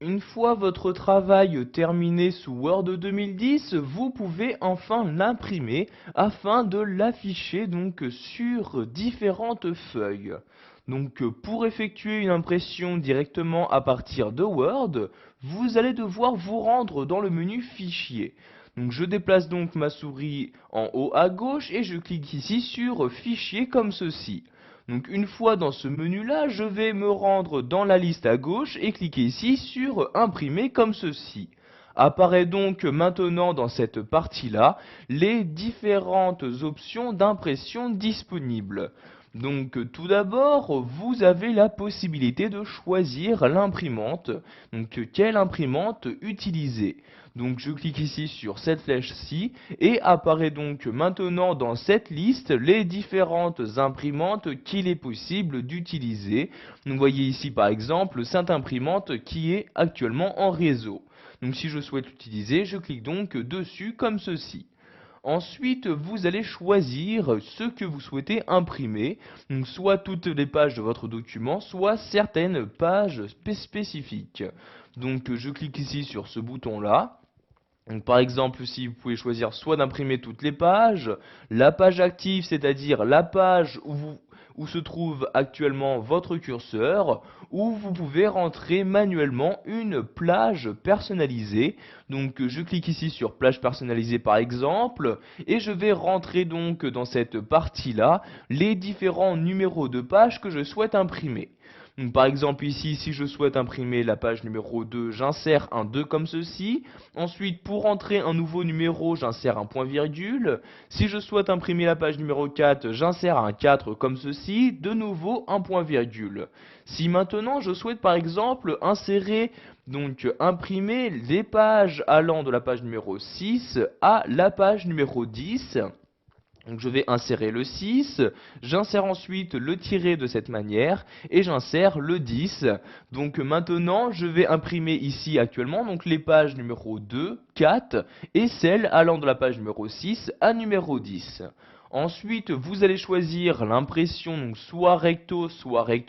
Une fois votre travail terminé sous Word 2010, vous pouvez enfin l'imprimer afin de l'afficher donc sur différentes feuilles. Donc pour effectuer une impression directement à partir de Word, vous allez devoir vous rendre dans le menu Fichier. Donc je déplace donc ma souris en haut à gauche et je clique ici sur Fichier comme ceci. Donc une fois dans ce menu-là, je vais me rendre dans la liste à gauche et cliquer ici sur Imprimer comme ceci. Apparaît donc maintenant dans cette partie-là les différentes options d'impression disponibles. Donc tout d'abord, vous avez la possibilité de choisir l'imprimante. Donc quelle imprimante utiliser. Donc je clique ici sur cette flèche-ci et apparaît donc maintenant dans cette liste les différentes imprimantes qu'il est possible d'utiliser. Vous voyez ici par exemple cette imprimante qui est actuellement en réseau. Donc si je souhaite l'utiliser, je clique donc dessus comme ceci. Ensuite, vous allez choisir ce que vous souhaitez imprimer, donc soit toutes les pages de votre document, soit certaines pages spécifiques. Donc je clique ici sur ce bouton-là. Donc, par exemple, ici, vous pouvez choisir soit d'imprimer toutes les pages, la page active, c'est-à-dire la page où se trouve actuellement votre curseur, ou vous pouvez rentrer manuellement une plage personnalisée. Donc, je clique ici sur plage personnalisée par exemple, et je vais rentrer donc dans cette partie-là les différents numéros de pages que je souhaite imprimer. Donc, par exemple ici, si je souhaite imprimer la page numéro 2, j'insère un 2 comme ceci. Ensuite, pour entrer un nouveau numéro, j'insère un point virgule. Si je souhaite imprimer la page numéro 4, j'insère un 4 comme ceci. De nouveau, un point virgule. Si maintenant je souhaite par exemple insérer, donc imprimer les pages allant de la page numéro 6 à la page numéro 10, donc je vais insérer le 6, j'insère ensuite le tiret de cette manière et j'insère le 10. Donc maintenant je vais imprimer ici actuellement donc les pages numéro 2, 4 et celles allant de la page numéro 6 à numéro 10. Ensuite, vous allez choisir l'impression donc soit recto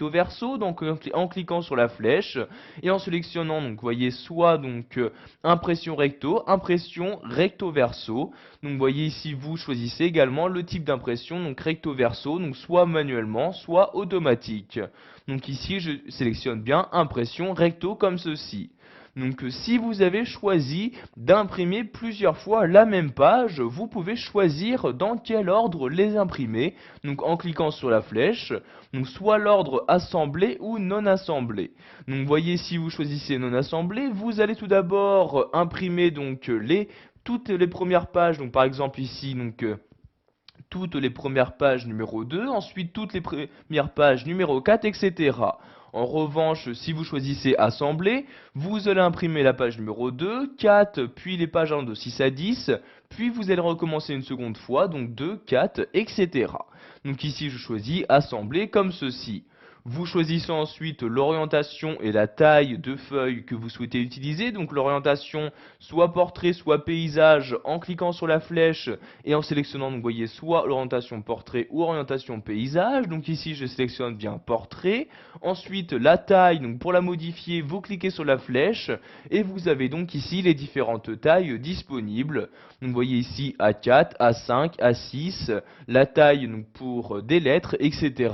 verso, donc en cliquant sur la flèche et en sélectionnant donc voyez soit donc impression recto verso. Donc voyez ici vous choisissez également le type d'impression donc recto verso, donc soit manuellement, soit automatique. Donc ici je sélectionne bien impression recto comme ceci. Donc si vous avez choisi d'imprimer plusieurs fois la même page, vous pouvez choisir dans quel ordre les imprimer. Donc en cliquant sur la flèche, donc soit l'ordre assemblé ou non assemblé. Donc voyez si vous choisissez non assemblé, vous allez tout d'abord imprimer donc toutes les premières pages, donc par exemple ici donc toutes les premières pages numéro 2, ensuite toutes les premières pages numéro 4, etc. En revanche, si vous choisissez assembler, vous allez imprimer la page numéro 2, 4, puis les pages de 6 à 10, puis vous allez recommencer une seconde fois, donc 2, 4, etc. Donc ici je choisis assembler comme ceci. Vous choisissez ensuite l'orientation et la taille de feuille que vous souhaitez utiliser. Donc l'orientation soit portrait, soit paysage en cliquant sur la flèche et en sélectionnant, donc vous voyez, soit l'orientation portrait ou orientation paysage. Donc ici je sélectionne bien portrait. Ensuite la taille, donc pour la modifier, vous cliquez sur la flèche et vous avez donc ici les différentes tailles disponibles. Donc vous voyez ici A4, A5, A6, la taille donc pour des lettres, etc.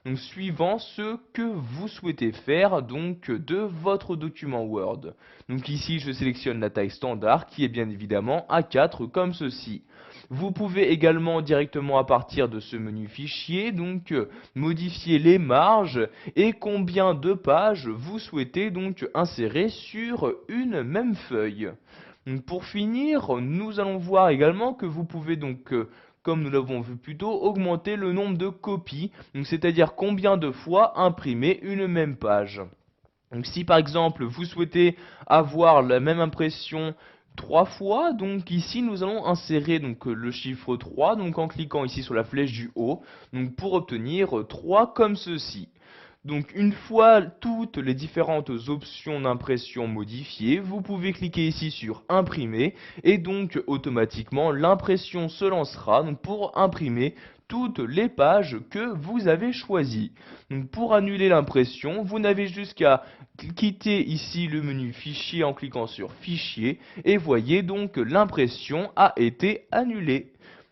Donc suivant ce que vous souhaitez faire donc de votre document Word. Donc ici je sélectionne la taille standard qui est bien évidemment A4 comme ceci. Vous pouvez également directement à partir de ce menu fichier donc modifier les marges et combien de pages vous souhaitez donc insérer sur une même feuille. Donc pour finir, nous allons voir également que vous pouvez donc comme nous l'avons vu plus tôt, augmenter le nombre de copies, c'est-à-dire combien de fois imprimer une même page. Donc si par exemple vous souhaitez avoir la même impression 3 fois, donc ici nous allons insérer donc le chiffre 3, donc en cliquant ici sur la flèche du haut, donc pour obtenir 3 comme ceci. Donc une fois toutes les différentes options d'impression modifiées, vous pouvez cliquer ici sur imprimer et donc automatiquement l'impression se lancera donc pour imprimer toutes les pages que vous avez choisies. Donc pour annuler l'impression, vous n'avez juste qu'à quittez ici le menu Fichier en cliquant sur Fichier et voyez donc que l'impression a été annulée.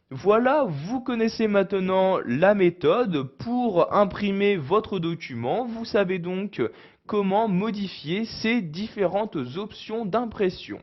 Voilà, vous connaissez maintenant la méthode pour imprimer votre document. Vous savez donc comment modifier ces différentes options d'impression.